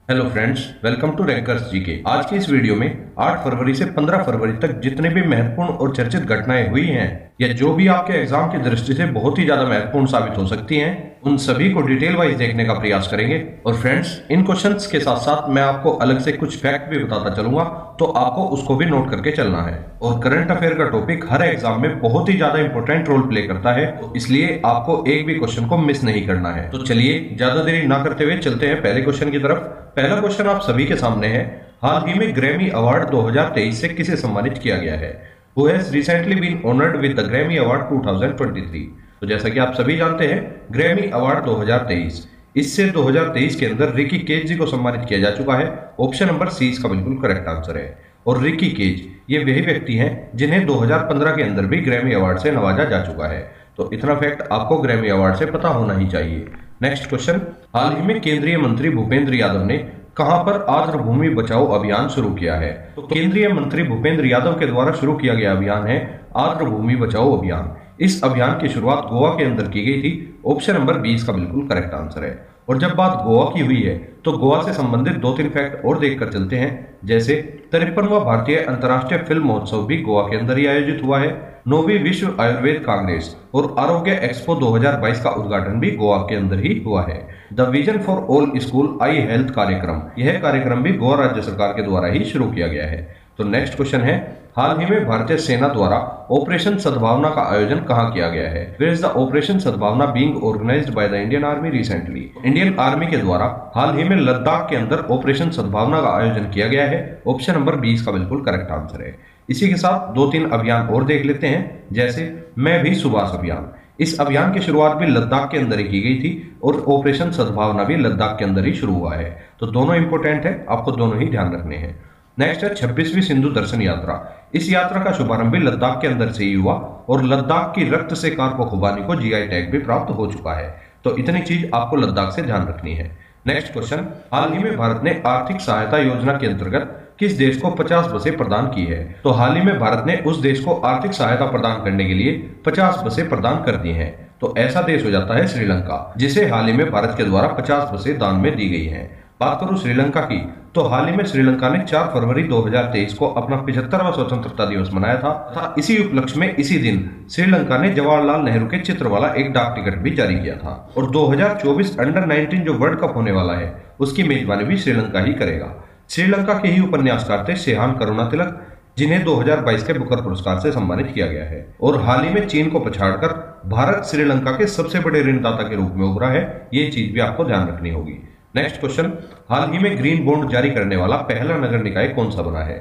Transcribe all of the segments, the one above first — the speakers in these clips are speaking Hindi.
Hello friends, welcome to Rankers GK. आज की इस वीडियो में 8 फरवरी से 15 फरवरी तक जितने भी महत्वपूर्ण और चर्चित घटनाएं हुई हैं या जो भी आपके एग्जाम की दृष्टि से बहुत ही ज्यादा महत्वपूर्ण साबित हो सकती हैं, उन सभी को डिटेल वाइज देखने का प्रयास करेंगे। और फ्रेंड्स, इन क्वेश्चंस के साथ साथ मैं आपको अलग से कुछ फैक्ट भी बताता चलूंगा, तो आपको उसको भी नोट करके चलना है। और करंट अफेयर का टॉपिक हर एग्जाम में बहुत ही ज्यादा इंपॉर्टेंट रोल प्ले करता है, तो इसलिए आपको एक भी क्वेश्चन को मिस नहीं करना है। तो चलिए ज्यादा देरी ना करते हुए चलते हैं पहले क्वेश्चन की तरफ। पहला क्वेश्चन आप सभी के सामने है। हाल ही में ग्रैमी अवार्ड 2023 से किसे सम्मानित किया गया है? Who has recently been honored with the Grammy Award 2023? तो जैसा कि आप सभी जानते हैं, ग्रैमी अवार्ड 2023 इससे 2023 के अंदर रिकी केज जी को सम्मानित किया जा चुका है। ऑप्शन नंबर सी इसका बिल्कुल करेक्ट आंसर है। और रिकी केज ये वही व्यक्ति हैं जिन्हें 2015 के अंदर भी ग्रैमी अवार्ड से नवाजा जा चुका है। तो इतना फैक्ट आपको ग्रैमी अवार्ड से पता होना ही चाहिए। नेक्स्ट क्वेश्चन, हाल ही में केंद्रीय मंत्री भूपेंद्र यादव ने कहां पर आर्द्र भूमि बचाओ अभियान शुरू किया है? तो केंद्रीय मंत्री भूपेंद्र यादव के द्वारा शुरू किया गया अभियान है आर्द्र भूमि बचाओ अभियान। इस अभियान की शुरुआत गोवा के अंदर की गई थी। ऑप्शन नंबर 20 का बिल्कुल करेक्ट आंसर है। और जब बात गोवा की हुई है तो गोवा से संबंधित 2-3 फैक्ट और देखकर चलते हैं। जैसे 53वां भारतीय अंतर्राष्ट्रीय फिल्म महोत्सव भी गोवा के अंदर ही आयोजित हुआ है। 9वीं विश्व आयुर्वेद कांग्रेस और आरोग्य एक्सपो 2022 का उद्घाटन भी गोवा के अंदर ही हुआ है। The vision for all school I health कार्यक्रम, यह कार्यक्रम भी गोवा राज्य सरकार के द्वारा ही शुरू किया गया है। तो नेक्स्ट क्वेश्चन है, हाल ही में भारतीय सेना द्वारा ऑपरेशन सद्भावना का आयोजन कहां किया गया है? Where is the operation Sadbhavana being organized by the Indian Army recently? Indian Army के द्वारा हाल ही में लद्दाख के अंदर ऑपरेशन सद्भावना का आयोजन किया गया है। ऑप्शन नंबर 20 का बिल्कुल करेक्ट आंसर है। इसी के साथ 2-3 अभियान और देख लेते हैं। जैसे मैं भी सुभाष अभियान, इस अभियान की शुरुआत भी लद्दाख के अंदर ही की गई थी और ऑपरेशन सद्भावना भी लद्दाख के अंदर ही शुरू हुआ है। तो दोनों इंपोर्टेंट है, आपको दोनों ही ध्यान रखने हैं। नेक्स्ट है 26वीं सिंधु दर्शन यात्रा। इस यात्रा का शुभारंभ भी लद्दाख के अंदर से ही हुआ और लद्दाख की रक्त से कारपो खुबानी को जीआई टैग भी प्राप्त हो चुका है। तो इतनी चीज आपको लद्दाख से ध्यान रखनी है। नेक्स्ट क्वेश्चन, हाल ही में भारत ने आर्थिक सहायता योजना के अंतर्गत किस देश को 50 बसें प्रदान की है? तो हाल ही में भारत ने उस देश को आर्थिक सहायता प्रदान करने के लिए 50 बसें प्रदान कर दी हैं। तो ऐसा देश हो जाता है श्रीलंका, जिसे हाल ही में भारत के द्वारा 50 बसें दान में दी गई हैं। बात करूं श्रीलंका की, तो हाल ही में श्रीलंका ने 4 फरवरी 2023 को अपना 75वां स्वतंत्रता दिवस मनाया था। इसी उपलक्ष्य में इसी दिन श्रीलंका ने जवाहरलाल नेहरू के चित्र वाला एक डाक टिकट भी जारी किया था। और 2024 अंडर 19 जो वर्ल्ड कप होने वाला है, उसकी मेजबानी भी श्रीलंका ही करेगा। श्रीलंका के ही उपन्यासकार थे सेहान करुणातिलक, जिन्हें 2022 के बुकर पुरस्कार से सम्मानित किया गया है। और हाल ही में चीन को पछाड़कर भारत श्रीलंका के सबसे बड़े ऋणदाता के रूप में उभरा है। ये चीज भी आपको ध्यान रखनी होगी। नेक्स्ट क्वेश्चन, हाल ही में ग्रीन बॉन्ड जारी करने वाला पहला नगर निकाय कौन सा बना है?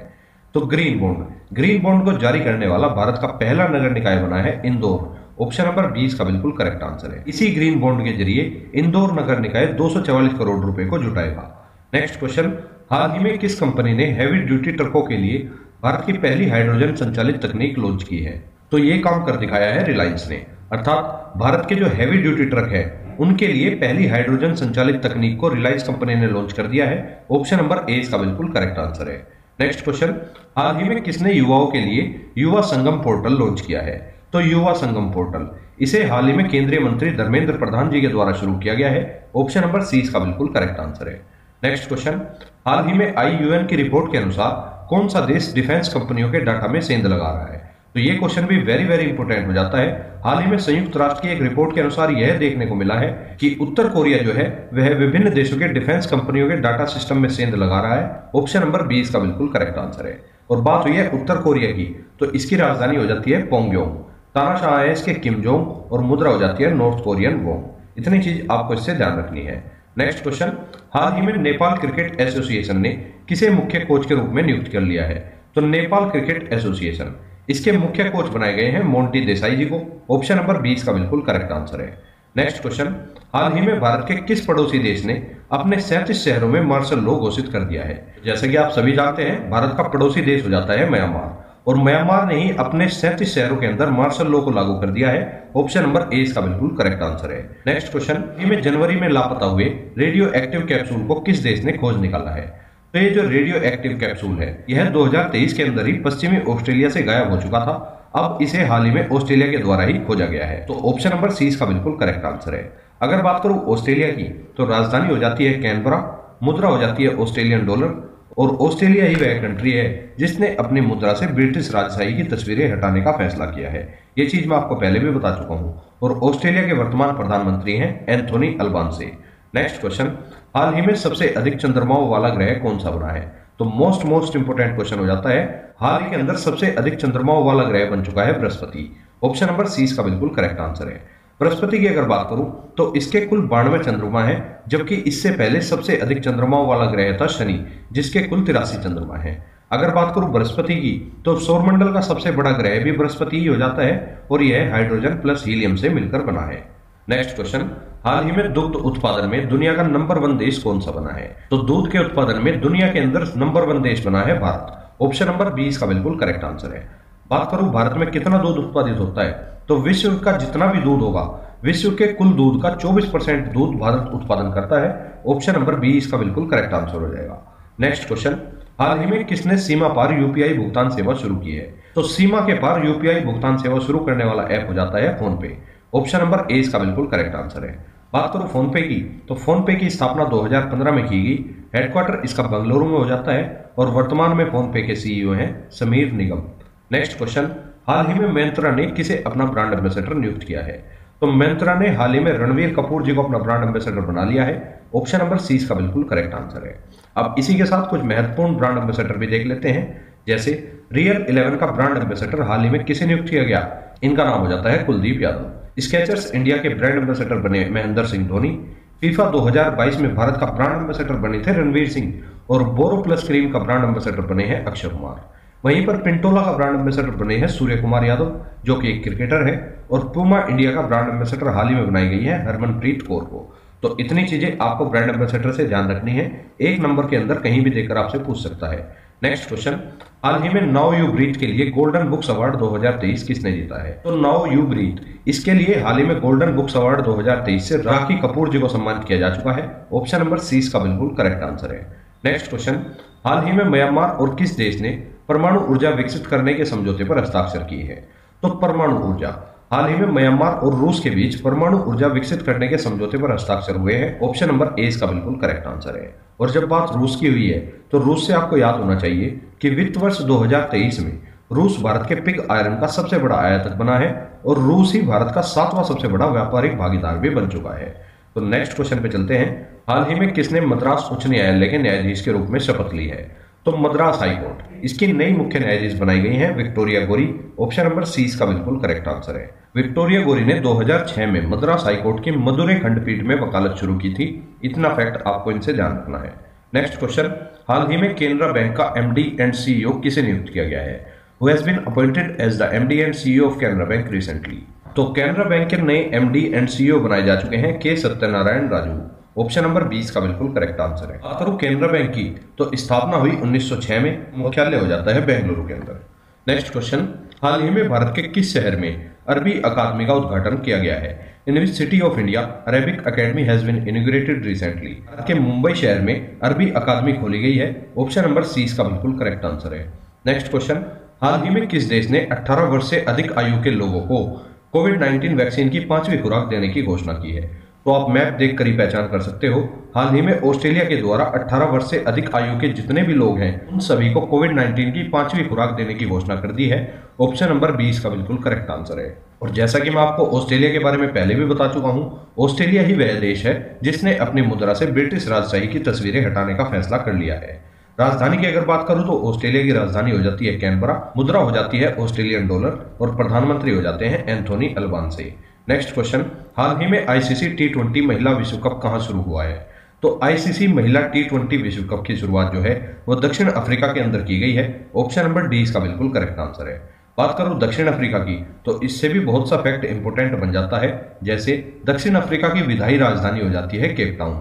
तो ग्रीन बॉन्ड को जारी करने वाला भारत का पहला नगर निकाय बना है इंदौर। ऑप्शन नंबर 20 का बिल्कुल करेक्ट आंसर है। इसी ग्रीन बॉन्ड के जरिए इंदौर नगर निकाय 244 करोड़ रुपए को जुटाएगा। नेक्स्ट क्वेश्चन, हाल ही में किस कंपनी ने हैवी ड्यूटी ट्रकों के लिए भारत की पहली हाइड्रोजन संचालित तकनीक लॉन्च की है? तो ये काम कर दिखाया है रिलायंस ने। अर्थात भारत के जो हैवी ड्यूटी ट्रक है उनके लिए पहली हाइड्रोजन संचालित तकनीक को रिलायंस कंपनी ने लॉन्च कर दिया है। ऑप्शन नंबर ए इसका बिल्कुल करेक्ट आंसर है। नेक्स्ट क्वेश्चन, हाल ही में किसने युवाओं के लिए युवा संगम पोर्टल लॉन्च किया है? तो युवा संगम पोर्टल, इसे हाल ही में केंद्रीय मंत्री धर्मेंद्र प्रधान जी के द्वारा शुरू किया गया है। ऑप्शन नंबर सी इसका बिल्कुल करेक्ट आंसर है। नेक्स्ट क्वेश्चन, हाल ही में आई यूएन की रिपोर्ट के अनुसार कौन सा देश डिफेंस कंपनियों के डाटा में सेंध लगा रहा है? तो ये क्वेश्चन भी वेरी इंपोर्टेंट हो जाता है। हाल ही में संयुक्त राष्ट्र की एक रिपोर्ट के अनुसार यह देखने को मिला है कि उत्तर कोरिया जो है वह विभिन्न देशों के डिफेंस कंपनियों के डाटा सिस्टम में सेंध लगा रहा है। ऑप्शन नंबर 20 का बिल्कुल करेक्ट आंसर है। और बात हुई है उत्तर कोरिया की, तो इसकी राजधानी हो जाती है पोंगयोंग। तानाशाह है इसके किम जोंग और मुद्रा हो जाती है नॉर्थ कोरियन वोंग। इतनी चीज आपको इससे ध्यान रखनी है। नेक्स्ट क्वेश्चन, हाल ही में नेपाल क्रिकेट एसोसिएशन ने किसे मुख्य कोच के रूप में नियुक्त कर लिया है? तो नेपाल क्रिकेट एसोसिएशन, इसके मुख्य कोच बनाए गए हैं मोंटी देसाई जी को। ऑप्शन नंबर 20 का बिल्कुल करेक्ट आंसर है। नेक्स्ट क्वेश्चन, हाल ही में भारत के किस पड़ोसी देश ने अपने 37 शहरों में मार्शल लॉ घोषित कर दिया है? जैसे कि आप सभी जानते हैं, भारत का पड़ोसी देश हो जाता है म्यांमार, और म्यांमार ने ही अपने 37 शहरों के अंदर मार्शल लॉ को लागू कर दिया है। ऑप्शन नंबर ए इसका बिल्कुल करेक्ट आंसर है। नेक्स्ट क्वेश्चन, में जनवरी में लापता हुए रेडियो एक्टिव कैप्सूल को किस देश ने खोज निकाला है? तो ये जो रेडियो एक्टिव कैप्सूल है यह 2023 के अंदर ही पश्चिमी ऑस्ट्रेलिया से गायब हो चुका था। अब इसे हाल ही में ऑस्ट्रेलिया के द्वारा ही खोजा गया है। तो ऑप्शन नंबर सी इसका बिल्कुल करेक्ट आंसर है। अगर बात करूं ऑस्ट्रेलिया की, तो राजधानी हो जाती है कैनबरा मुद्रा हो जाती है ऑस्ट्रेलियन डॉलर, और ऑस्ट्रेलिया ही वह कंट्री है जिसने अपनी मुद्रा से ब्रिटिश राजशाही की तस्वीरें हटाने का फैसला किया है। ये चीज मैं आपको पहले भी बता चुका हूं। और ऑस्ट्रेलिया के वर्तमान प्रधानमंत्री हैं एंथोनी अल्बानीज़। नेक्स्ट क्वेश्चन, हाल ही में सबसे अधिक चंद्रमाओं वाला ग्रह कौन सा बना है? तो मोस्ट इंपोर्टेंट क्वेश्चन हो जाता है, हाल ही के अंदर सबसे अधिक चंद्रमाओं वाला ग्रह बन चुका है बृहस्पति। ऑप्शन नंबर सी इसका बिल्कुल करेक्ट आंसर है। बृहस्पति की अगर बात करूं तो इसके कुल 92 चंद्रमा है, जबकि इससे पहले सबसे अधिक चंद्रमाओं वाला ग्रह था शनि, जिसके कुल 83 चंद्रमा है। अगर बात करूं बृहस्पति की तो सौरमंडल का सबसे बड़ा ग्रह भी बृहस्पति ही हो जाता है, और यह हाइड्रोजन प्लस हीलियम से मिलकर बना है। नेक्स्ट क्वेश्चन, हाल ही में दुग्ध उत्पादन में दुनिया का नंबर 1 देश कौन सा बना है? तो दूध के उत्पादन में दुनिया के अंदर नंबर 1 देश बना है भारत। ऑप्शन नंबर बी इसका बिल्कुल करेक्ट आंसर है। बात करूं भारत में कितना दूध उत्पादित होता है, तो विश्व का जितना भी दूध होगा, विश्व के कुल दूध का 24% दूध भारत उत्पादन करता है। ऑप्शन नंबर बी इसका बिल्कुल करेक्ट आंसर हो जाएगा। नेक्स्ट क्वेश्चन, हाल ही में किसने सीमा पार यूपीआई भुगतान सेवा शुरू की है? तो सीमा के पार यूपीआई भुगतान सेवा शुरू करने वाला ऐप हो जाता है फोन पे। ऑप्शन नंबर ए इसका बिल्कुल करेक्ट आंसर है। बात करूं फोन पे की, तो फोन पे की स्थापना 2015 में की गई। हेडक्वार्टर इसका बेंगलुरु में हो जाता है, और वर्तमान में फोन पे के सीईओ हैं समीर निगम। नेक्स्ट क्वेश्चन, हाल ही में मिंत्रा ने किसे अपना ब्रांड एम्बेसडर नियुक्त किया है? तो मिंत्रा ने हाल ही में रणवीर कपूर जी को अपना ब्रांड एम्बेसडर बना लिया है। ऑप्शन नंबर सी इसका बिल्कुल करेक्ट आंसर है। अब इसी के साथ कुछ महत्वपूर्ण ब्रांड एम्बेसडर भी देख लेते हैं, जैसे रियल 11 का ब्रांड एम्बेसडर हाल ही में किसे नियुक्त किया गया? इनका नाम हो जाता है कुलदीप यादव। स्केचर्स इंडिया के ब्रांड एम्बेसडर बने महेंद्र सिंह धोनी। फीफा 2022 में भारत का ब्रांड एम्बेसडर बने थे रणवीर सिंह, और बोरो प्लस क्रीम का ब्रांड एम्बेसडर बने हैं अक्षय कुमार। वहीं पर पिंटोला का ब्रांड एम्बेसडर बने हैं सूर्य कुमार यादव, जो कि एक क्रिकेटर है, और पूमा इंडिया का ब्रांड एम्बेसडर हाल ही में बनाई गई है हरमनप्रीत कौर को। तो इतनी चीजें आपको ब्रांड एम्बेसडर से ध्यान रखनी है, एक नंबर के अंदर कहीं भी देकर आपसे पूछ सकता है। नेक्स्ट क्वेश्चन, हाल ही में नाउ यू ब्रीथ के लिए गोल्डन बुक्स अवार्ड 2023 किसने जीता है? तो नाउ यू ब्रीथ, इसके लिए हाल ही में गोल्डन बुक्स अवार्ड 2023 से राखी कपूर जी को सम्मानित किया जा चुका है। ऑप्शन नंबर सी इसका बिल्कुल करेक्ट आंसर है। नेक्स्ट क्वेश्चन, हाल ही में म्यांमार और किस देश ने परमाणु ऊर्जा विकसित करने के समझौते पर हस्ताक्षर किए हैं? तो परमाणु ऊर्जा, हाल ही में म्यांमार और रूस के बीच परमाणु ऊर्जा विकसित करने के समझौते पर हस्ताक्षर हुए हैं। ऑप्शन नंबर ए इसका बिल्कुल करेक्ट आंसर है। और जब बात रूस की हुई है, तो रूस से आपको याद होना चाहिए कि वित्त वर्ष 2023 में रूस भारत के पिग आयरन का सबसे बड़ा आयातक बना है, और रूस ही भारत का 7वां सबसे बड़ा व्यापारिक भागीदार भी बन चुका है। तो नेक्स्ट क्वेश्चन पे चलते हैं, हाल ही में किसने मद्रास उच्च न्यायालय के न्यायाधीश के रूप में शपथ ली है? तो मद्रास हाईकोर्ट, इसकी नई मुख्य न्यायाधीश बनाई गई हैं विक्टोरिया गोरी। ऑप्शन नंबर सी इसका बिल्कुल करेक्ट आंसर है। विक्टोरिया गोरी ने 2006 में मद्रास हाईकोर्ट की मदुरै खंडपीठ में वकालत शुरू की थी। इतना फैक्ट आपको इनसे ध्यान रखना है। नेक्स्ट क्वेश्चन, हाल ही में केनरा बैंक का एमडी एंड सीईओ किसे नियुक्त किया गया है? Who has been appointed as the MD and CEO of Canara bank recently? तो केनरा बैंक के नए एमडी एंड सीईओ बनाए जा चुके हैं के सत्यनारायण राजू। ऑप्शन नंबर 20 का बिल्कुल करेक्ट आंसर है। बात करूं केनरा बैंक की, तो स्थापना हुई 1906 में, मुख्यालय हो जाता है बेंगलुरु के अंदर। नेक्स्ट क्वेश्चन, हाल ही में भारत के किस शहर में अरबी अकादमी का उद्घाटन किया गया है? In which city of India Arabic academy has been inaugurated recently? Bharat के मुंबई शहर में अरबी अकादमी खोली गई है। ऑप्शन नंबर सी इसका बिल्कुल करेक्ट आंसर है। नेक्स्ट क्वेश्चन, हाल ही में किस देश ने 18 वर्ष से अधिक आयु के लोगों को कोविड-19 वैक्सीन की 5वीं खुराक देने की घोषणा की है? तो आप मैप देखकर ही पहचान कर सकते हो। हाल ही में ऑस्ट्रेलिया के द्वारा 18 वर्ष से अधिक आयु के जितने भी लोग हैं, उन सभी को कोविड-19 की 5वीं खुराक देने की घोषणा कर दी है। ऑप्शन नंबर 20 का बिल्कुल करेक्ट आंसर है। और जैसा कि मैं आपको ऑस्ट्रेलिया के बारे में पहले भी बता चुका हूं, ऑस्ट्रेलिया ही वह देश है जिसने अपनी मुद्रा से ब्रिटिश राजशाही की तस्वीरें हटाने का फैसला कर लिया है। राजधानी की अगर बात करूं तो ऑस्ट्रेलिया की राजधानी हो जाती है कैनबरा, मुद्रा हो जाती है ऑस्ट्रेलियन डॉलर, और प्रधानमंत्री हो जाते हैं एंथोनी अल्बानीज़। नेक्स्ट क्वेश्चन, हाल ही में आईसीसी T20 महिला विश्व कप कहां शुरू हुआ है? तो आईसीसी महिला T20 विश्व कप की शुरुआत जो है वो दक्षिण अफ्रीका के अंदर की गई है। ऑप्शन नंबर डी इसका बिल्कुल करेक्ट आंसर है। बात करूं दक्षिण अफ्रीका की, तो इससे भी बहुत सा फैक्ट इंपोर्टेंट बन जाता है, जैसे दक्षिण अफ्रीका की विधायी राजधानी हो जाती है केप टाउन,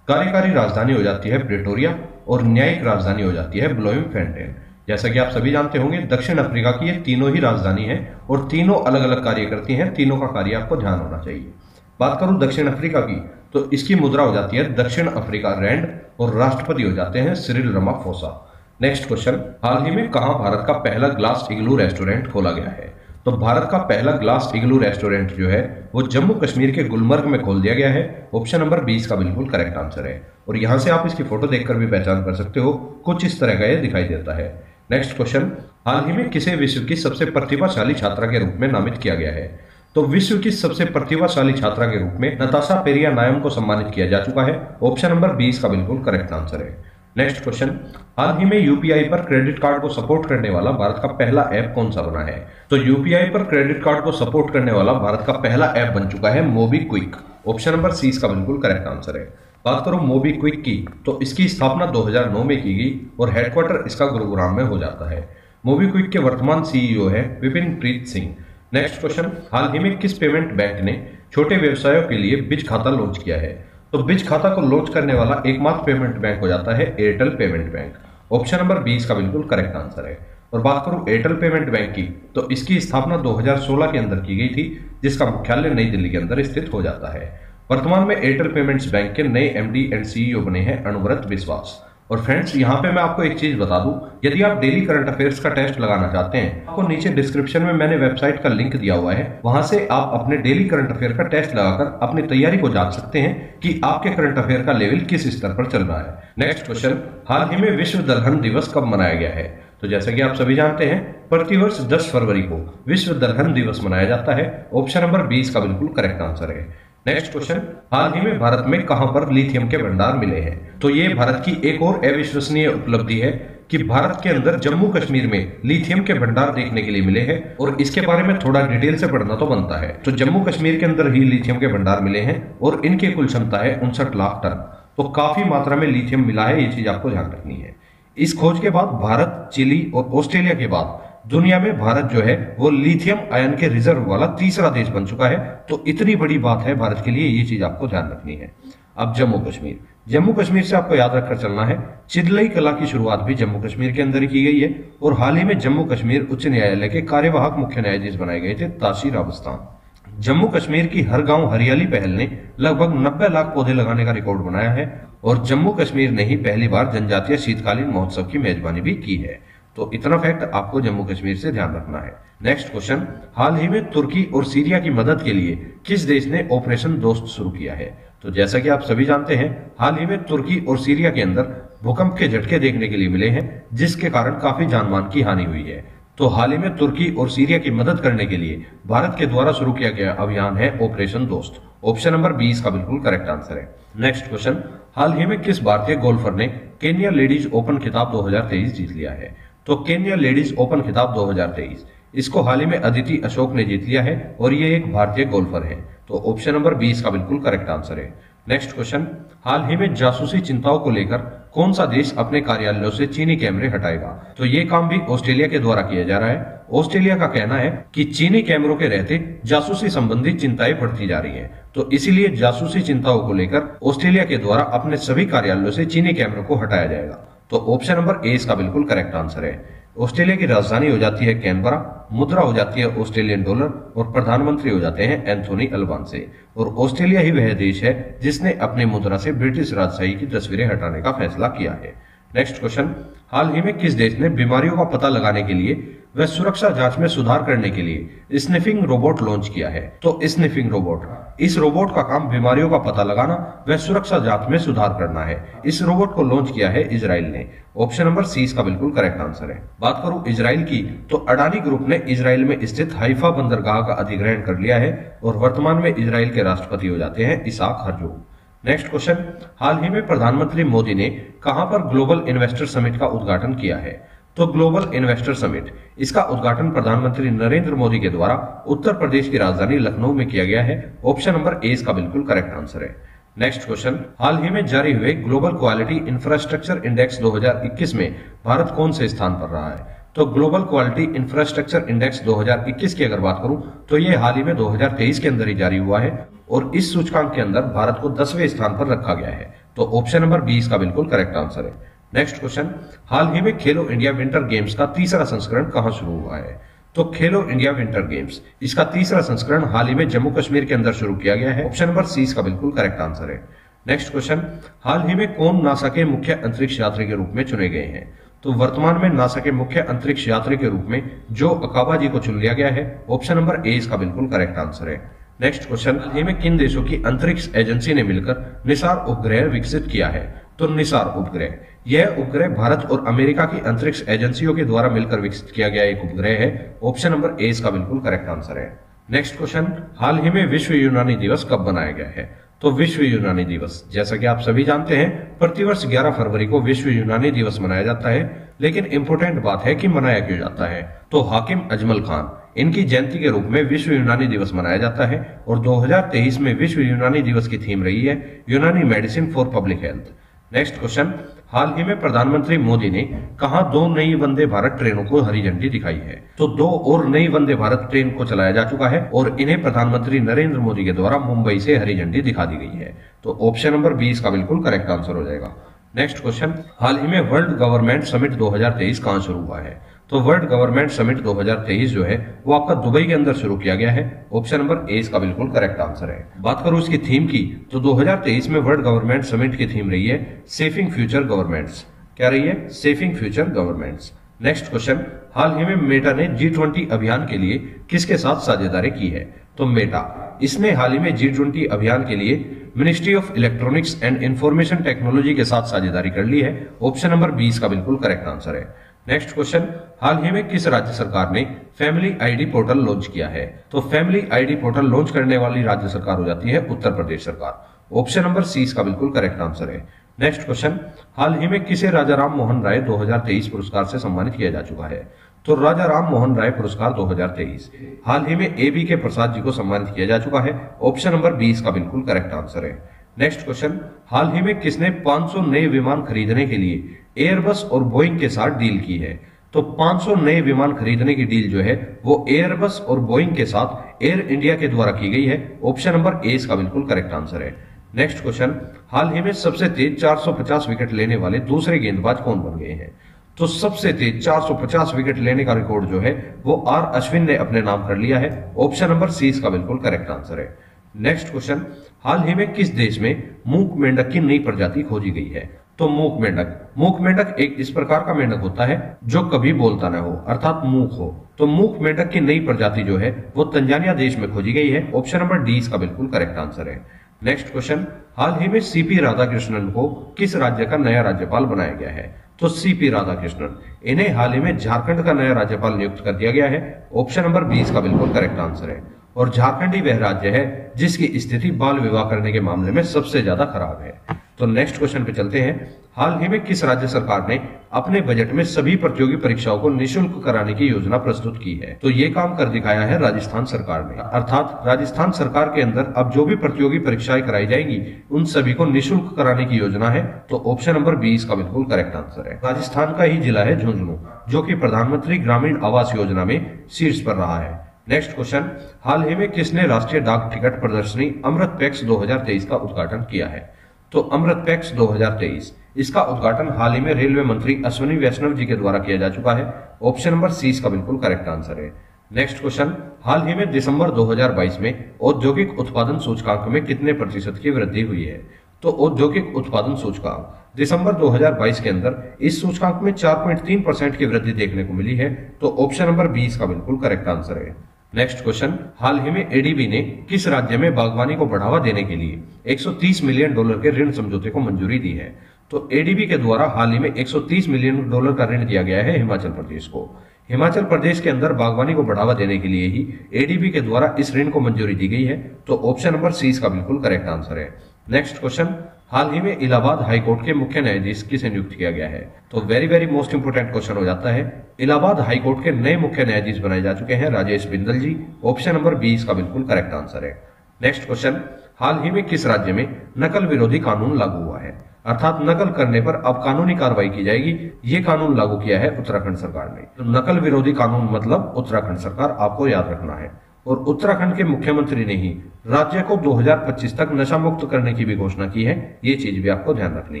कार्यकारी राजधानी हो जाती है प्रेटोरिया, और न्यायिक राजधानी हो जाती है ब्लोमफेंटेन। जैसा कि आप सभी जानते होंगे, दक्षिण अफ्रीका की ये तीनों ही राजधानी है और तीनों अलग अलग कार्य करती हैं। तीनों का कार्य आपको ध्यान होना चाहिए। बात करूं दक्षिण अफ्रीका की, तो इसकी मुद्रा हो जाती है दक्षिण अफ्रीका रैंड, और राष्ट्रपति हो जाते हैं सिरिल रामाफोसा। नेक्स्ट क्वेश्चन, हाल ही में कहां भारत का पहला ग्लास इग्लू रेस्टोरेंट खोला गया है? तो भारत का पहला ग्लास इग्लू रेस्टोरेंट जो है वो जम्मू कश्मीर के गुलमर्ग में खोल दिया गया है। ऑप्शन नंबर 20 का बिल्कुल करेक्ट आंसर है। और यहां से आप इसकी फोटो देखकर भी पहचान कर सकते हो, कुछ इस तरह का ये दिखाई देता है। नेक्स्ट क्वेश्चन, हाल ही में किसे विश्व की सबसे प्रतिभाशाली छात्रा के रूप में नामित किया गया है? तो विश्व की सबसे प्रतिभाशाली छात्रा के रूप में नताशा पेरिया नायम को सम्मानित किया जा चुका है। ऑप्शन नंबर 20 का बिल्कुल करेक्ट आंसर है। नेक्स्ट क्वेश्चन, हाल ही में यूपीआई पर क्रेडिट कार्ड को सपोर्ट करने वाला भारत का पहला ऐप कौन सा बना है? तो यूपीआई पर क्रेडिट कार्ड को सपोर्ट करने वाला भारत का पहला ऐप बन चुका है मोबीक्विक। ऑप्शन नंबर 30 का बिल्कुल करेक्ट आंसर है। बात करो मोबीक्विक की, तो इसकी स्थापना 2009 में की गई और हेडक्वार्टर इसका गुरुग्राम में हो जाता है। मोबीक्विक के वर्तमान सीईओ है विपिन प्रीत सिंह। नेक्स्ट क्वेश्चन, हाल ही में किस पेमेंट बैंक ने छोटे व्यवसायों के लिए बिज खाता लॉन्च किया है? तो बिज खाता को लॉन्च करने वाला एकमात्र पेमेंट बैंक हो जाता है Airtel payment bank. Option number 20 का बिल्कुल करेक्ट आंसर है। और बात करूं एयरटेल पेमेंट बैंक की, तो इसकी स्थापना 2016 के अंदर की गई थी, जिसका मुख्यालय नई दिल्ली के अंदर स्थित हो जाता है। वर्तमान में एयरटेल पेमेंट्स बैंक के नए एमडी एंड सीईओ बने हैं अनुव्रत विश्वास। और फ्रेंड्स, यहाँ पे मैं आपको एक चीज बता दूं, यदि आप डेली करंट अफेयर्स का टेस्ट लगाना चाहते हैं, आपको नीचे डिस्क्रिप्शन में मैंने वेबसाइट का लिंक दिया हुआ है, वहां से आप अपने डेली करंट अफेयर का टेस्ट लगाकर अपनी तैयारी को जान सकते हैं कि आपके करंट अफेयर का लेवल किस स्तर पर चल रहा है। नेक्स्ट क्वेश्चन, हाल ही में विश्व दलहन दिवस कब मनाया गया है? तो जैसा कि आप सभी जानते हैं, प्रतिवर्ष 10 फरवरी को विश्व दलहन दिवस मनाया जाता है। ऑप्शन नंबर 20 का बिल्कुल करेक्ट आंसर है। नेक्स्ट क्वेश्चन, हाल ही में भारत में कहां पर लिथियम के भंडार मिले हैं? तो ये भारत की एक और अविश्वसनीय उपलब्धि है कि भारत के अंदर जम्मू कश्मीर में लिथियम के भंडार देखने के लिए मिले हैं। और इसके बारे में थोड़ा डिटेल से पढ़ना तो बनता है। तो जम्मू कश्मीर के अंदर ही लिथियम के भंडार मिले हैं और इनकी कुल क्षमता है 59 लाख टन। तो काफी मात्रा में लिथियम मिला है, ये चीज आपको ध्यान रखनी है। इस खोज के बाद भारत, चिली और ऑस्ट्रेलिया के बाद दुनिया में भारत जो है वो लिथियम आयन के रिजर्व वाला तीसरा देश बन चुका है। तो इतनी बड़ी बात है भारत के लिए, ये चीज आपको ध्यान रखनी है। अब जम्मू कश्मीर से आपको याद रखकर चलना है, चिदलई कला की शुरुआत भी जम्मू कश्मीर के अंदर ही की गई है। और हाल ही में जम्मू कश्मीर उच्च न्यायालय के कार्यवाहक मुख्य न्यायाधीश बनाए गए थे ताशीर अवस्थान। जम्मू कश्मीर की हर गांव हरियाली पहल ने लगभग 90 लाख पौधे लगाने का रिकॉर्ड बनाया है। और जम्मू कश्मीर ने ही पहली बार जनजातीय शीतकालीन महोत्सव की मेजबानी भी की है। तो इतना फैक्ट आपको जम्मू कश्मीर से ध्यान रखना है। नेक्स्ट क्वेश्चन, हाल ही में तुर्की और सीरिया की मदद के लिए किस देश ने ऑपरेशन दोस्त शुरू किया है? तो जैसा कि आप सभी जानते हैं, हाल ही में तुर्की और सीरिया के अंदर भूकंप के झटके देखने के लिए मिले हैं, जिसके कारण काफी जानमाल की हानि हुई है। तो हाल ही में तुर्की और सीरिया की मदद करने के लिए भारत के द्वारा शुरू किया गया अभियान है ऑपरेशन दोस्त। ऑप्शन नंबर 20 का बिल्कुल करेक्ट आंसर है। नेक्स्ट क्वेश्चन, हाल ही में किस भारतीय गोल्फर ने केन्या लेडीज ओपन खिताब 2023 जीत लिया है? तो केन्या लेडीज ओपन खिताब 2023 इसको हाल ही में अदिति अशोक ने जीत लिया है और ये एक भारतीय गोल्फर है। तो ऑप्शन नंबर 20 का बिल्कुल करेक्ट आंसर है। नेक्स्ट क्वेश्चन, हाल ही में जासूसी चिंताओं को लेकर कौन सा देश अपने कार्यालयों से चीनी कैमरे हटाएगा? तो ये काम भी ऑस्ट्रेलिया के द्वारा किया जा रहा है। ऑस्ट्रेलिया का कहना है कि चीनी कैमरों के रहते जासूसी संबंधी चिंताएं बढ़ती जा रही हैं। तो इसीलिए जासूसी चिंताओं को लेकर ऑस्ट्रेलिया के द्वारा अपने सभी कार्यालयों से चीनी कैमरों को हटाया जाएगा। तो ऑप्शन नंबर ए इसका बिल्कुल करेक्ट आंसर है। ऑस्ट्रेलिया की राजधानी हो जाती है कैनबरा, मुद्रा हो जाती है ऑस्ट्रेलियन डॉलर और प्रधानमंत्री हो जाते हैं एंथोनी अल्बांसे। और ऑस्ट्रेलिया ही वह देश है जिसने अपनी मुद्रा से ब्रिटिश राजशाही की तस्वीरें हटाने का फैसला किया है। नेक्स्ट क्वेश्चन, हाल ही में किस देश ने बीमारियों का पता लगाने के लिए व सुरक्षा जांच में सुधार करने के लिए स्निफिंग रोबोट लॉन्च किया है? तो स्निफिंग रोबोट, इस रोबोट का काम बीमारियों का पता लगाना व सुरक्षा जांच में सुधार करना है। इस रोबोट को लॉन्च किया है इजराइल ने। ऑप्शन नंबर सी का बिल्कुल करेक्ट आंसर है। बात करूं इजराइल की, तो अडानी ग्रुप ने इजराइल में स्थित हाइफा बंदरगाह का अधिग्रहण कर लिया है और वर्तमान में इजराइल के राष्ट्रपति हो जाते हैं इसाक हर्जोग। नेक्स्ट क्वेश्चन, हाल ही में प्रधानमंत्री मोदी ने कहां पर ग्लोबल इन्वेस्टर समिट का उद्घाटन किया है? तो ग्लोबल इन्वेस्टर समिट इसका उद्घाटन प्रधानमंत्री नरेंद्र मोदी के द्वारा उत्तर प्रदेश की राजधानी लखनऊ में किया गया है। ऑप्शन नंबर ए इसका बिल्कुल करेक्ट आंसर है। नेक्स्ट क्वेश्चन, हाल ही में जारी हुए ग्लोबल क्वालिटी इंफ्रास्ट्रक्चर इंडेक्स 2021 में भारत कौन से स्थान पर रहा है? तो ग्लोबल क्वालिटी इंफ्रास्ट्रक्चर इंडेक्स 2021 की अगर बात करूं तो ये हाल ही में 2023 के अंदर ही जारी हुआ है और इस सूचकांक के अंदर भारत को 10वें स्थान पर रखा गया है। तो ऑप्शन नंबर 20 का बिल्कुल करेक्ट आंसर है। नेक्स्ट क्वेश्चन, हाल ही में खेलो इंडिया विंटर गेम्स का तीसरा संस्करण कहां शुरू हुआ है? तो खेलो इंडिया विंटर गेम्स इसका तीसरा संस्करण हाल ही में जम्मू कश्मीर के अंदर शुरू किया गया है। ऑप्शन नंबर सी का बिल्कुल करेक्ट आंसर है। नेक्स्ट क्वेश्चन, हाल ही में कौन नासा के मुख्य अंतरिक्ष यात्री के रूप में चुने गए हैं? तो वर्तमान में नासा के मुख्य अंतरिक्ष यात्री के रूप में जो अकाबा जी को चुन लिया गया है। ऑप्शन नंबर ए इसका बिल्कुल करेक्ट आंसर है। नेक्स्ट क्वेश्चन, हाल ही में किन देशों की अंतरिक्ष एजेंसी ने मिलकर निसार उपग्रह विकसित किया है? तो निसार उपग्रह, यह उपग्रह भारत और अमेरिका की अंतरिक्ष एजेंसियों के द्वारा मिलकर विकसित किया गया एक उपग्रह है। ऑप्शन नंबर ए इसका बिल्कुल करेक्ट आंसर है। नेक्स्ट क्वेश्चन, हाल ही में विश्व यूनानी दिवस कब बनाया गया है? तो विश्व यूनानी दिवस, जैसा कि आप सभी जानते हैं, प्रतिवर्ष 11 फरवरी को विश्व यूनानी दिवस मनाया जाता है। लेकिन इंपॉर्टेंट बात है कि मनाया क्यों जाता है। तो हाकिम अजमल खान, इनकी जयंती के रूप में विश्व यूनानी दिवस मनाया जाता है और 2023 में विश्व यूनानी दिवस की थीम रही है Unani medicine for public health. Next question, हाल ही में प्रधानमंत्री मोदी ने कहां 2 नई वंदे भारत ट्रेनों को हरी झंडी दिखाई है? तो 2 और नई वंदे भारत ट्रेन को चलाया जा चुका है और इन्हें प्रधानमंत्री नरेंद्र मोदी के द्वारा मुंबई से हरी झंडी दिखा दी गई है। तो ऑप्शन नंबर 20 का बिल्कुल करेक्ट आंसर हो जाएगा। नेक्स्ट क्वेश्चन, हाल ही में वर्ल्ड गवर्नमेंट समिट 2023 कहां शुरू हुआ है? तो वर्ल्ड गवर्नमेंट समिट 2023 जो है वो आपका दुबई के अंदर शुरू किया गया है। ऑप्शन नंबर ए इसका बिल्कुल करेक्ट आंसर है। बात करूं इसकी थीम की, तो 2023 में वर्ल्ड गवर्नमेंट समिट की थीम रही है सेविंग फ्यूचर गवर्नमेंट्स। क्या रही है? Saving future governments. Next question, हाल ही में मेटा ने G20 अभियान के लिए किसके साथ साझेदारी की है? तो मेटा, इसने हाल ही में G20 अभियान के लिए ministry of electronics and information technology के साथ साझेदारी कर ली है। ऑप्शन नंबर 20 का बिल्कुल करेक्ट आंसर है। नेक्स्ट क्वेश्चन, हाल ही में किस राज्य सरकार ने फैमिली आईडी पोर्टल लॉन्च किया है? तो फैमिली आईडी पोर्टल लॉन्च करने वाली राज्य सरकार हो जाती है उत्तर प्रदेश सरकार। ऑप्शन नंबर सी इसका बिल्कुल करेक्ट आंसर है। नेक्स्ट क्वेश्चन, हाल ही में किसे राजा राम मोहन राय 2023 पुरस्कार से सम्मानित किया जा चुका है? तो राजा राम मोहन राय पुरस्कार 2023 हाल ही में AB के प्रसाद जी को सम्मानित किया जा चुका है। ऑप्शन नंबर 20 का बिल्कुल करेक्ट आंसर है। नेक्स्ट क्वेश्चन, हाल ही में किसने 500 नए विमान खरीदने के लिए एयरबस और बोइंग के साथ डील की है? तो 500 नए विमान खरीदने की डील जो है वो एयरबस और बोइंग के साथ एयर इंडिया के द्वारा की गई है। ऑप्शन नंबर ए इसका बिल्कुल करेक्ट आंसर है। नेक्स्ट क्वेश्चन, हाल ही में सबसे तेज 450 विकेट लेने वाले दूसरे गेंदबाज कौन बन गए हैं? तो सबसे तेज 450 विकेट लेने का रिकॉर्ड जो है वो आर अश्विन ने अपने नाम कर लिया है। ऑप्शन नंबर सी इसका बिल्कुल करेक्ट आंसर है। नेक्स्ट क्वेश्चन, हाल ही में किस देश में मूक मेंढक की नई प्रजाति खोजी गई है? तो मूक मेंढक एक इस प्रकार का मेंढक होता है जो कभी बोलता न हो, अर्थात मूक हो। तो मूक मेंढक की नई प्रजाति जो है वो तंजानिया देश में खोजी गई है। ऑप्शन नंबर डी इसका बिल्कुल करेक्ट आंसर है। नेक्स्ट क्वेश्चन, हाल ही में CP राधाकृष्णन को किस राज्य का नया राज्यपाल बनाया गया है? तो CP राधाकृष्णन, इन्हें हाल ही में झारखंड का नया राज्यपाल नियुक्त कर दिया गया है। ऑप्शन नंबर 20 का बिल्कुल करेक्ट आंसर है। और झारखंड ही वह राज्य है जिसकी स्थिति बाल विवाह करने के मामले में सबसे ज्यादा खराब है। तो नेक्स्ट क्वेश्चन पे चलते हैं। हाल ही में किस राज्य सरकार ने अपने बजट में सभी प्रतियोगी परीक्षाओं को निःशुल्क कराने की योजना प्रस्तुत की है? तो ये काम कर दिखाया है राजस्थान सरकार ने, अर्थात राजस्थान सरकार के अंदर अब जो भी प्रतियोगी परीक्षाएं कराई जाएंगी उन सभी को निःशुल्क कराने की योजना है। तो ऑप्शन नंबर 20 का बिल्कुल करेक्ट आंसर है। राजस्थान का ही जिला है झुंझुनू, जो कि प्रधानमंत्री ग्रामीण आवास योजना में शीर्ष पर रहा है। नेक्स्ट क्वेश्चन, हाल ही में किसने राष्ट्रीय डाक टिकट प्रदर्शनी अमृत पैक्स 2023 का उद्घाटन किया है? तो अमृत पैक्स 2023, इसका उद्घाटन हाल ही में रेलवे मंत्री अश्विनी वैष्णव जी के द्वारा किया जा चुका है। ऑप्शन नंबर सी इसका बिल्कुल करेक्ट आंसर है। नेक्स्ट क्वेश्चन, हाल ही में दिसंबर 2022 में औद्योगिक उत्पादन सूचकांक में कितने प्रतिशत की वृद्धि हुई है? तो औद्योगिक उत्पादन सूचकांक दिसंबर 2022 के अंदर इस सूचकांक में 4.3% की वृद्धि देखने को मिली है। तो ऑप्शन नंबर 20 का बिल्कुल करेक्ट आंसर है। नेक्स्ट क्वेश्चन, हाल ही में ADB ने किस राज्य में बागवानी को बढ़ावा देने के लिए $130 मिलियन के ऋण समझौते को मंजूरी दी है? तो ADB के द्वारा हाल ही में $130 मिलियन का ऋण दिया गया है हिमाचल प्रदेश को। हिमाचल प्रदेश के अंदर बागवानी को बढ़ावा देने के लिए ही ADB के द्वारा इस ऋण को मंजूरी दी गई है। तो ऑप्शन नंबर सी इसका बिल्कुल करेक्ट आंसर है। नेक्स्ट क्वेश्चन, हाल ही में इलाहाबाद हाईकोर्ट के मुख्य न्यायाधीश किसे नियुक्त किया गया है? तो वेरी मोस्ट इंपोर्टेंट क्वेश्चन हो जाता है। इलाहाबाद हाईकोर्ट के नए मुख्य न्यायाधीश बनाए जा चुके हैं राजेश बिंदल जी। ऑप्शन नंबर 20 का बिल्कुल करेक्ट आंसर है। नेक्स्ट क्वेश्चन, हाल ही में किस राज्य में नकल विरोधी कानून लागू हुआ है? अर्थात नकल करने पर अब कानूनी कार्रवाई की जाएगी। ये कानून लागू किया है उत्तराखंड सरकार ने। तो नकल विरोधी कानून मतलब उत्तराखंड सरकार, आपको याद रखना है। और उत्तराखंड के मुख्यमंत्री ने ही राज्य को 2025 तक नशा मुक्त करने की भी घोषणा की है। ये चीज भी आपको ध्यान रखनी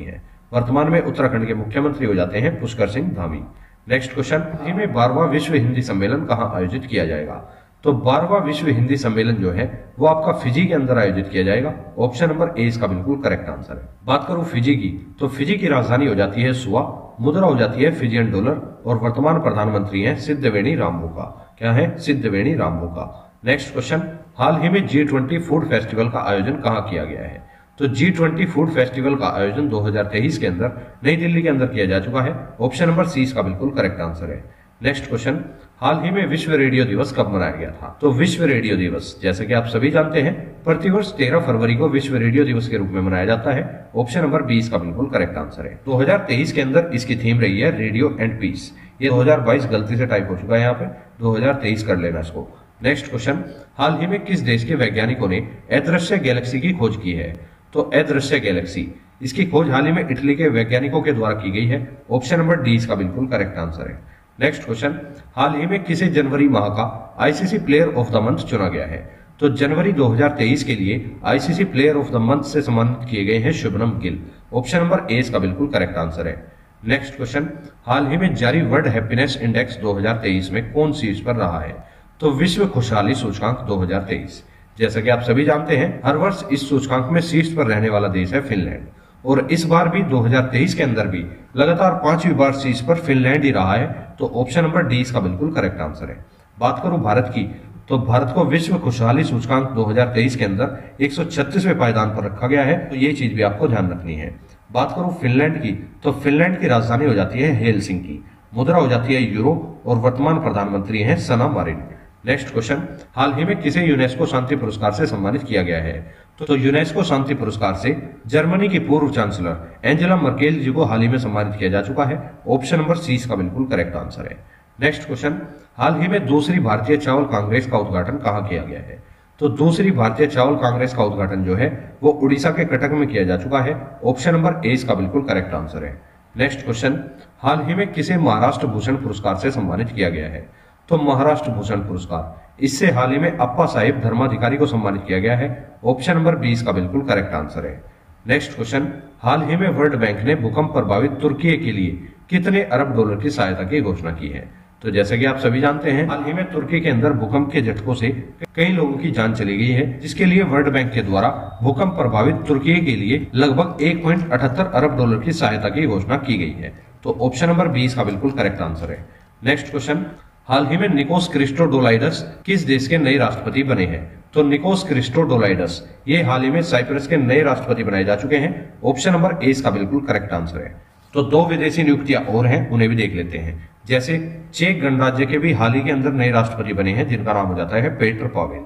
है। वर्तमान में उत्तराखंड के मुख्यमंत्री हो जाते हैं पुष्कर सिंह धामी। नेक्स्ट क्वेश्चन, में 12वां विश्व हिंदी सम्मेलन कहाँ आयोजित किया जाएगा? तो 12वां विश्व हिंदी सम्मेलन जो है वो आपका फिजी के अंदर आयोजित किया जाएगा। ऑप्शन नंबर ए इसका बिल्कुल करेक्ट आंसर है। बात करूं फिजी की, तो फिजी की राजधानी हो जाती है सुआ। मुद्रा हो जाती है फिजियन डॉलर और वर्तमान प्रधानमंत्री हैं सिद्धवेणी रामबोका। क्या है? सिद्धवेणी रामबोका। नेक्स्ट क्वेश्चन, हाल ही में G20 फूड फेस्टिवल का आयोजन कहाँ किया गया है? तो G20 फूड फेस्टिवल का आयोजन 2023 के अंदर नई दिल्ली के अंदर किया जा चुका है। ऑप्शन नंबर सी इसका बिल्कुल करेक्ट आंसर है। नेक्स्ट क्वेश्चन, हाल ही में विश्व रेडियो दिवस कब मनाया गया था? तो विश्व रेडियो दिवस जैसे कि आप सभी जानते हैं प्रतिवर्ष 13 फरवरी को विश्व रेडियो दिवस के रूप में मनाया जाता है। ऑप्शन नंबर 20 का बिल्कुल करेक्ट आंसर है। 2023 के अंदर इसकी थीम रही है रेडियो एंड पीस। ये 2022 गलती से टाइप हो चुका है, यहाँ पे 2023 कर लेना इसको। नेक्स्ट क्वेश्चन, हाल ही में किस देश के वैज्ञानिकों ने अदृश्य गैलेक्सी की खोज की है? तो अदृश्य गैलेक्सी, इसकी खोज हाल ही में इटली के वैज्ञानिकों के द्वारा की गई है। ऑप्शन नंबर डी इसका बिल्कुल करेक्ट आंसर है। नेक्स्ट क्वेश्चन, हाल ही में किसे जनवरी माह का ICC player of the month चुना गया है? तो जनवरी 2023 के लिए ICC player of the month से सम्मानित किए गए हैं Shubman Gill. Option number A इसका बिल्कुल करेक्ट आंसर है। नेक्स्ट क्वेश्चन, हाल ही में जारी वर्ल्ड हैप्पीनेस इंडेक्स 2023 में कौन शीर्ष पर रहा है? तो विश्व खुशहाली सूचकांक 2023। जैसा कि आप सभी जानते हैं हर वर्ष इस सूचकांक में शीर्ष पर रहने वाला देश है फिनलैंड, और इस बार भी 2023 के अंदर भी लगातार 5वीं बार शीर्ष पर फिनलैंड ही रहा है। तो ऑप्शन नंबर डी इसका बिल्कुल करेक्ट आंसर है। बात करूं भारत की, तो भारत को विश्व खुशहाली सूचकांक 2023 के अंदर 136वें पायदान पर रखा गया है। तो ये चीज भी आपको ध्यान रखनी है। बात करूं फिनलैंड की, तो फिनलैंड की राजधानी हो जाती है हेलसिंकी, मुद्रा हो जाती है यूरो और वर्तमान प्रधानमंत्री हैं सना मारिन। नेक्स्ट क्वेश्चन, हाल ही में किसे यूनेस्को शांति पुरस्कार से सम्मानित किया गया है? तो यूनेस्को शांति पुरस्कार से जर्मनी की पूर्व चांसलर एंजेला मर्केल जी को हाल ही में सम्मानित किया जा चुका है। ऑप्शन नंबर सी इसका बिल्कुल करेक्ट आंसर है। नेक्स्ट क्वेश्चन, हाल ही में दूसरी भारतीय चावल कांग्रेस का उद्घाटन कहाँ किया गया है? तो दूसरी भारतीय चावल कांग्रेस का उद्घाटन जो है वो उड़ीसा के कटक में किया जा चुका है। ऑप्शन नंबर ए इसका बिल्कुल करेक्ट आंसर है। नेक्स्ट क्वेश्चन, हाल ही में किसे महाराष्ट्र भूषण पुरस्कार से सम्मानित किया गया है? तो महाराष्ट्र भूषण पुरस्कार, इससे हाल ही में अप्पा साहिब धर्माधिकारी को सम्मानित किया गया है। ऑप्शन नंबर 20 का बिल्कुल करेक्ट आंसर है। नेक्स्ट क्वेश्चन, हाल ही में वर्ल्ड बैंक ने भूकंप प्रभावित तुर्की के लिए कितने अरब डॉलर की सहायता की घोषणा की है? तो जैसे कि आप सभी जानते हैं हाल ही में तुर्की के अंदर भूकंप के झटकों से कई लोगों की जान चली गई है, जिसके लिए वर्ल्ड बैंक के द्वारा भूकंप प्रभावित तुर्की के लिए लगभग 1.78 अरब डॉलर की सहायता की घोषणा की गई है। तो ऑप्शन नंबर 20 का बिल्कुल करेक्ट आंसर है। नेक्स्ट क्वेश्चन, हाल ही में निकोस क्रिस्टोडोलाइडस किस देश के नए राष्ट्रपति बने हैं? तो निकोस क्रिस्टोडोलाइडस ये हाल ही में साइप्रस के नए राष्ट्रपति बनाए जा चुके हैं। ऑप्शन नंबर ए इसका बिल्कुल करेक्ट आंसर है। तो 2 विदेशी नियुक्तियां और हैं, उन्हें भी देख लेते हैं। जैसे चेक गणराज्य के भी हाल ही के अंदर नए राष्ट्रपति बने हैं, जिनका नाम हो जाता है पेट्र पावेल।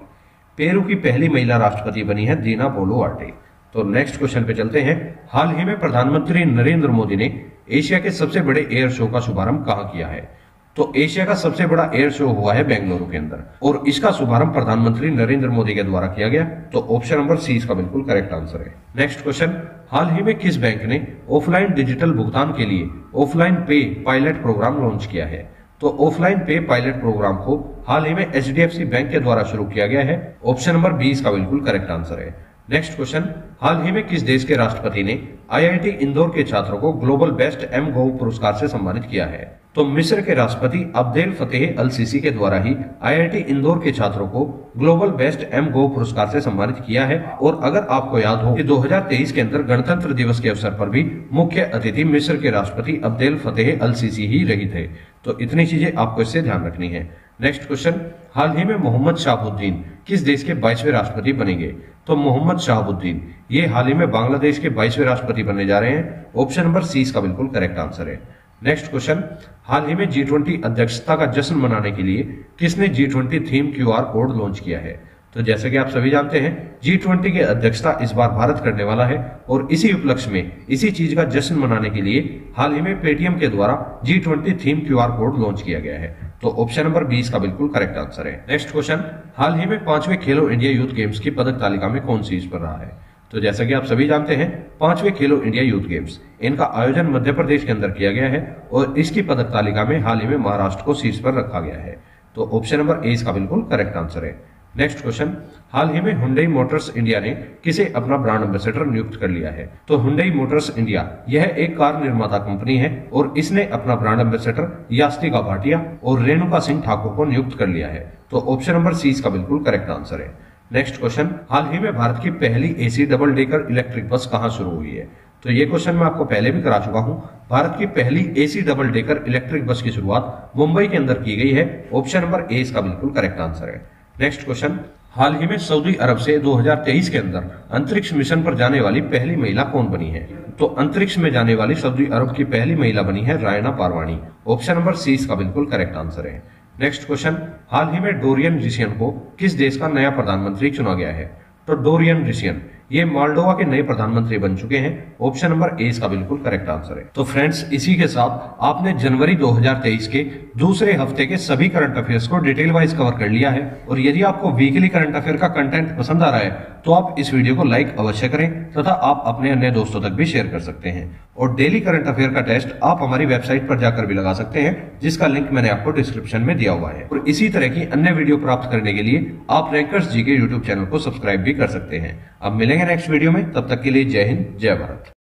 पेरू की पहली महिला राष्ट्रपति बनी है दीना बोलुआर्टे। तो नेक्स्ट क्वेश्चन पे चलते हैं। हाल ही में प्रधानमंत्री नरेंद्र मोदी ने एशिया के सबसे बड़े एयर शो का शुभारंभ कहाँ किया है? तो एशिया का सबसे बड़ा एयर शो हुआ है बेंगलुरु के अंदर, और इसका शुभारंभ प्रधानमंत्री नरेंद्र मोदी के द्वारा किया गया। तो ऑप्शन नंबर सी इसका बिल्कुल करेक्ट आंसर है। नेक्स्ट क्वेश्चन, हाल ही में किस बैंक ने ऑफलाइन डिजिटल भुगतान के लिए ऑफलाइन पे पायलट प्रोग्राम लॉन्च किया है? तो ऑफलाइन पे पायलट प्रोग्राम को हाल ही में एचडीएफसी बैंक के द्वारा शुरू किया गया है। ऑप्शन नंबर 20 का बिल्कुल करेक्ट आंसर है। नेक्स्ट क्वेश्चन, हाल ही में किस देश के राष्ट्रपति ने आईआईटी इंदौर के छात्रों को ग्लोबल बेस्ट एमगोव पुरस्कार से सम्मानित किया है? तो मिस्र के राष्ट्रपति अब्देल फतेह अल सीसी के द्वारा ही आईआईटी इंदौर के छात्रों को ग्लोबल बेस्ट एमगोव पुरस्कार से सम्मानित किया है। और अगर आपको याद हो कि 2023 के अंदर गणतंत्र दिवस के अवसर पर भी मुख्य अतिथि मिस्र के राष्ट्रपति अब्देल फतेह अल सीसी ही रही थे। तो इतनी चीजें आपको इससे ध्यान रखनी है। नेक्स्ट क्वेश्चन, हाल ही में मोहम्मद शाहबुद्दीन किस देश के 22वें राष्ट्रपति बनेंगे? तो मोहम्मद शाहबुद्दीन ये हाल ही में बांग्लादेश के 22वें राष्ट्रपति बनने जा रहे हैं। ऑप्शन नंबर सी इसका बिल्कुल करेक्ट आंसर है। नेक्स्ट क्वेश्चन, हाल ही में G20 अध्यक्षता का जश्न मनाने के लिए किसने G20 theme QR code launch किया है? तो जैसे कि आप सभी जानते हैं G20 की अध्यक्षता इस बार भारत करने वाला है, और इसी उपलक्ष्य में इसी चीज का जश्न मनाने के लिए हाल ही में पेटीएम के द्वारा G20 theme QR code launch किया गया है। तो ऑप्शन नंबर 20 का बिल्कुल करेक्ट आंसर है। नेक्स्ट क्वेश्चन, हाल ही में 5वें खेलो इंडिया यूथ गेम्स की पदक तालिका में कौन शीर्ष पर रहा है? तो जैसा कि आप सभी जानते हैं 5वें खेलो इंडिया यूथ गेम्स, इनका आयोजन मध्य प्रदेश के अंदर किया गया है, और इसकी पदक तालिका में हाल ही में महाराष्ट्र को शीर्ष पर रखा गया है। तो ऑप्शन नंबर ए इसका बिल्कुल करेक्ट आंसर है। नेक्स्ट क्वेश्चन, हाल ही में हुंडई मोटर्स इंडिया ने किसे अपना ब्रांड एम्बेसडर नियुक्त कर लिया है? तो हुंडई मोटर्स इंडिया यह एक कार निर्माता कंपनी है, और इसने अपना ब्रांड एम्बेसडर यास्तिका भाटिया और रेणुका सिंह ठाकुर को नियुक्त कर लिया है। तो ऑप्शन नंबर सी इसका बिल्कुल करेक्ट आंसर है। नेक्स्ट क्वेश्चन, हाल ही में भारत की पहली AC double decker electric bus कहां शुरू हुई है? तो ये क्वेश्चन मैं आपको पहले भी करा चुका हूं। भारत की पहली AC double decker electric bus की शुरुआत मुंबई के अंदर की गई है। ऑप्शन नंबर ए इसका बिल्कुल करेक्ट आंसर है। नेक्स्ट क्वेश्चन, हाल ही में सऊदी अरब से 2023 के अंदर अंतरिक्ष मिशन पर जाने वाली पहली महिला कौन बनी है? तो अंतरिक्ष में जाने वाली सऊदी अरब की पहली महिला बनी है Raina Parwani. Option number C इसका बिल्कुल करेक्ट आंसर है। नेक्स्ट क्वेश्चन, हाल ही में डोरियन रिसियन को किस देश का नया प्रधानमंत्री चुना गया है? तो डोरियन रिसियन ये मोल्डोवा के नए प्रधानमंत्री बन चुके हैं। ऑप्शन नंबर ए इसका बिल्कुल करेक्ट आंसर है। तो फ्रेंड्स, इसी के साथ आपने जनवरी 2023 के दूसरे हफ्ते के सभी करंट अफेयर्स को डिटेल वाइज कवर कर लिया है। और यदि आपको वीकली करंट अफेयर का कंटेंट पसंद आ रहा है तो आप इस वीडियो को लाइक अवश्य करें तथा आप अपने अन्य दोस्तों तक भी शेयर कर सकते हैं। और डेली करंट अफेयर का टेस्ट आप हमारी वेबसाइट पर जाकर भी लगा सकते हैं, जिसका लिंक मैंने आपको डिस्क्रिप्शन में दिया हुआ है। और इसी तरह की अन्य वीडियो प्राप्त करने के लिए आप रैंकर्स जी के यूट्यूब चैनल को सब्सक्राइब भी कर सकते हैं। अब मिलेंगे नेक्स्ट वीडियो में, तब तक के लिए जय हिंद, जय भारत।